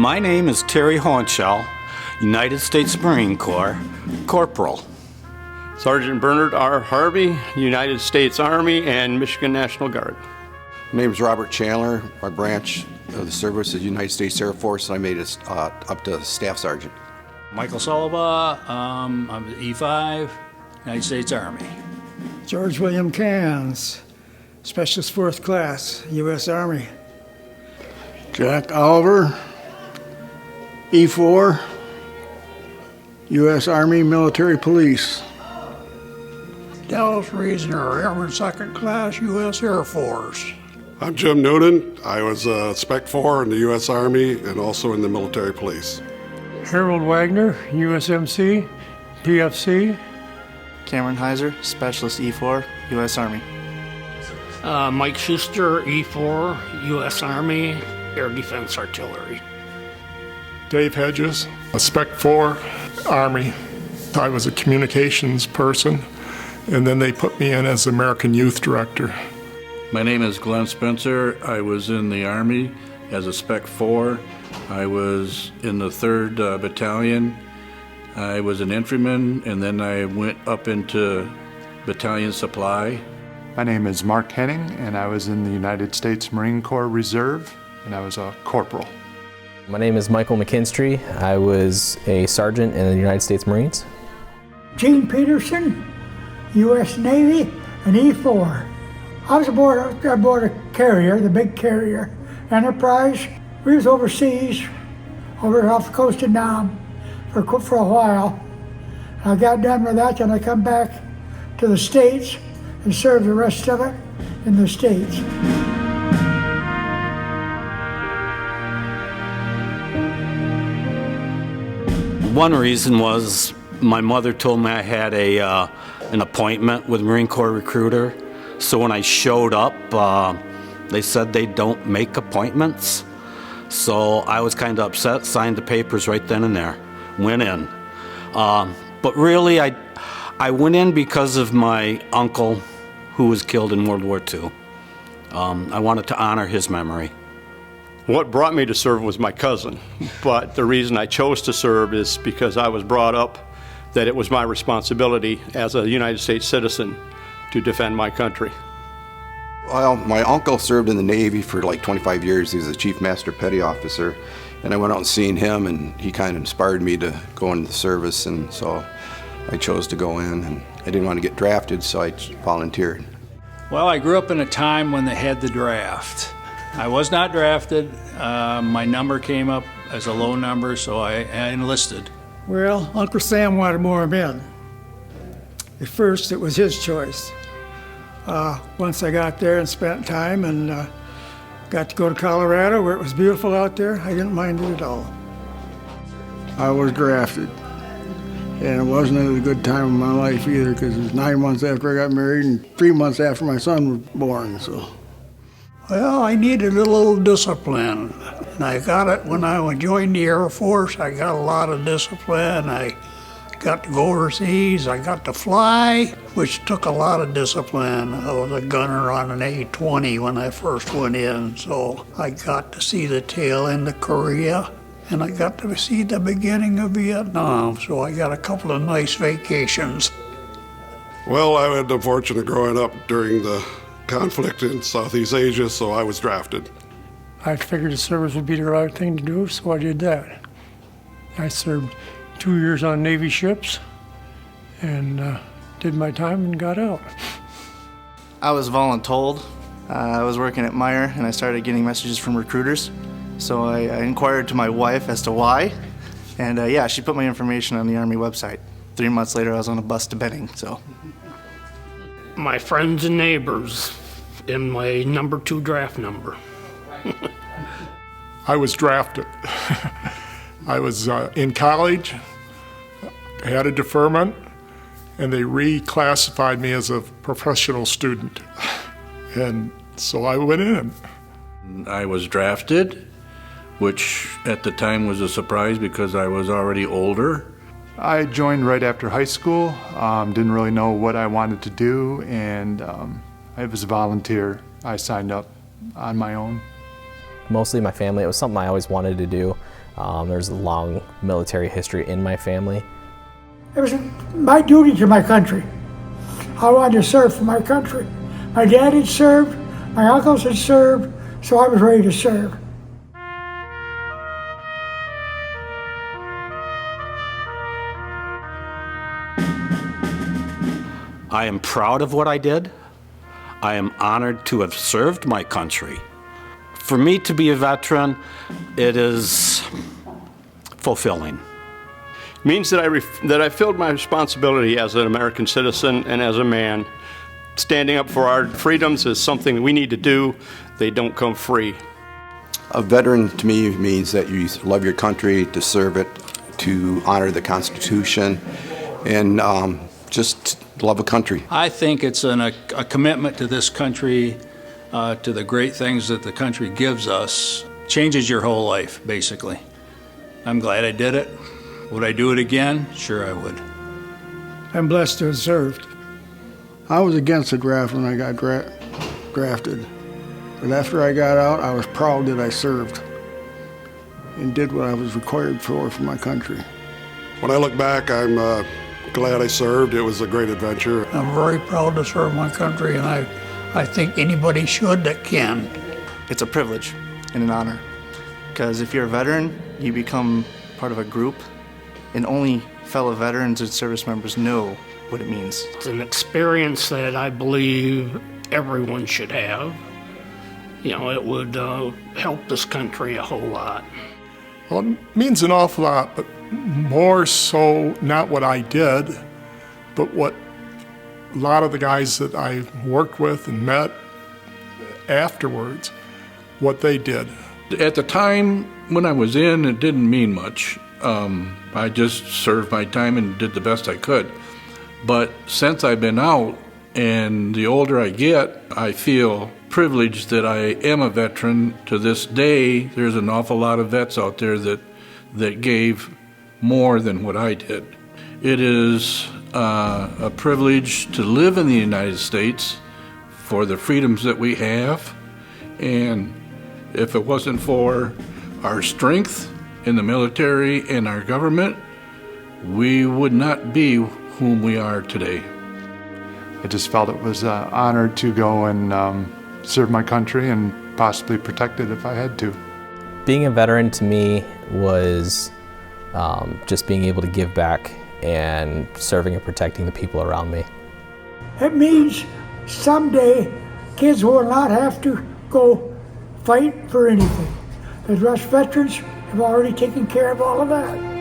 My name is Terry Hornshell, United States Marine Corps, Corporal. Sergeant Bernard R. Harvey, United States Army and Michigan National Guard. My name is Robert Chandler. My branch of the service is United States Air Force, and I made it up to Staff Sergeant. Michael Sullivan, I'm E5, United States Army. George William Cans, Specialist Fourth Class, U.S. Army. Jack Oliver, E4, U.S. Army Military Police. Dallas Reasoner, Airman Second Class, U.S. Air Force. I'm Jim Noonan. I was Spec 4 in the U.S. Army and also in the military police. Harold Wagner, USMC, PFC. Cameron Heiser, Specialist E4, U.S. Army. Mike Schuster, E4, U.S. Army, Air Defense Artillery. Dave Hedges, a Spec 4, Army. I was a communications person, and then they put me in as American Youth Director. My name is Glenn Spencer. I was in the Army as a Spec 4. I was in the 3rd Battalion. I was an infantryman, and then I went up into Battalion Supply. My name is Mark Henning, and I was in the United States Marine Corps Reserve, and I was a corporal. My name is Michael McKinstry. I was a sergeant in the United States Marines. Gene Peterson, U.S. Navy, and E4. I was aboard a carrier, the big carrier, Enterprise. We was overseas, over off the coast of Nam for a while. I got done with that, and I come back to the States and served the rest of it in the States. One reason was my mother told me I had an appointment with Marine Corps recruiter. So when I showed up, they said they don't make appointments. So I was kind of upset, signed the papers right then and there, went in. But really, I went in because of my uncle who was killed in World War II. I wanted to honor his memory. What brought me to serve was my cousin, but the reason I chose to serve is because I was brought up that it was my responsibility as a United States citizen to defend my country. Well, my uncle served in the Navy for like 25 years. He was a Chief Master Petty Officer, and I went out and seen him, and he kind of inspired me to go into the service, and so I chose to go in, and I didn't want to get drafted, so I volunteered. Well, I grew up in a time when they had the draft. I was not drafted. My number came up as a low number, so I enlisted. Well, Uncle Sam wanted more men. At first, it was his choice. Once I got there and spent time and got to go to Colorado where it was beautiful out there, I didn't mind it at all. I was drafted, and it wasn't a good time of my life either, because it was 9 months after I got married and 3 months after my son was born. So, well, I needed a little discipline, and I got it when I joined the Air Force. I got a lot of discipline. I got to go overseas. I got to fly, which took a lot of discipline. I was a gunner on an A-20 when I first went in, so I got to see the tail end of Korea, and I got to see the beginning of Vietnam, so I got a couple of nice vacations. Well, I had the fortune of growing up during the conflict in Southeast Asia, so I was drafted. I figured the service would be the right thing to do, so I did that. I served 2 years on Navy ships and did my time and got out. I was voluntold. I was working at Meyer, and I started getting messages from recruiters. So I inquired to my wife as to why, and yeah, she put my information on the Army website. 3 months later, I was on a bus to Benning, so. My friends and neighbors in my number 2 draft number. I was drafted. I was in college, had a deferment, and they reclassified me as a professional student. And so I went in. I was drafted, which at the time was a surprise because I was already older. I joined right after high school, didn't really know what I wanted to do, and I was a volunteer. I signed up on my own. Mostly my family. It was something I always wanted to do. There's a long military history in my family. It was my duty to my country. I wanted to serve for my country. My dad had served, my uncles had served, so I was ready to serve. I am proud of what I did. I am honored to have served my country. For me to be a veteran, it is fulfilling. Means that I filled my responsibility as an American citizen and as a man. Standing up for our freedoms is something we need to do. They don't come free. A veteran to me means that you love your country, to serve it, to honor the Constitution, and just love a country. I think it's a commitment to this country, to the great things that the country gives us. Changes your whole life, basically. I'm glad I did it. Would I do it again? Sure I would. I'm blessed to have served. I was against the draft when I got drafted. But after I got out, I was proud that I served and did what I was required for my country. When I look back, I'm glad I served. It was a great adventure. I'm very proud to serve my country, and I think anybody should that can. It's a privilege and an honor, because if you're a veteran, you become part of a group, and only fellow veterans and service members know what it means. It's an experience that I believe everyone should have. You know, it would help this country a whole lot. Well, it means an awful lot, but more so not what I did, but what a lot of the guys that I worked with and met afterwards, what they did. At the time when I was in, it didn't mean much. I just served my time and did the best I could. But since I've been out, and the older I get, I feel privileged that I am a veteran. To this day, there's an awful lot of vets out there that gave more than what I did. It is a privilege to live in the United States for the freedoms that we have, and if it wasn't for our strength in the military and our government, we would not be whom we are today. I just felt it was honored to go and serve my country and possibly protect it if I had to. Being a veteran to me was just being able to give back and serving and protecting the people around me. It means someday kids will not have to go fight for anything. The Rush veterans have already taken care of all of that.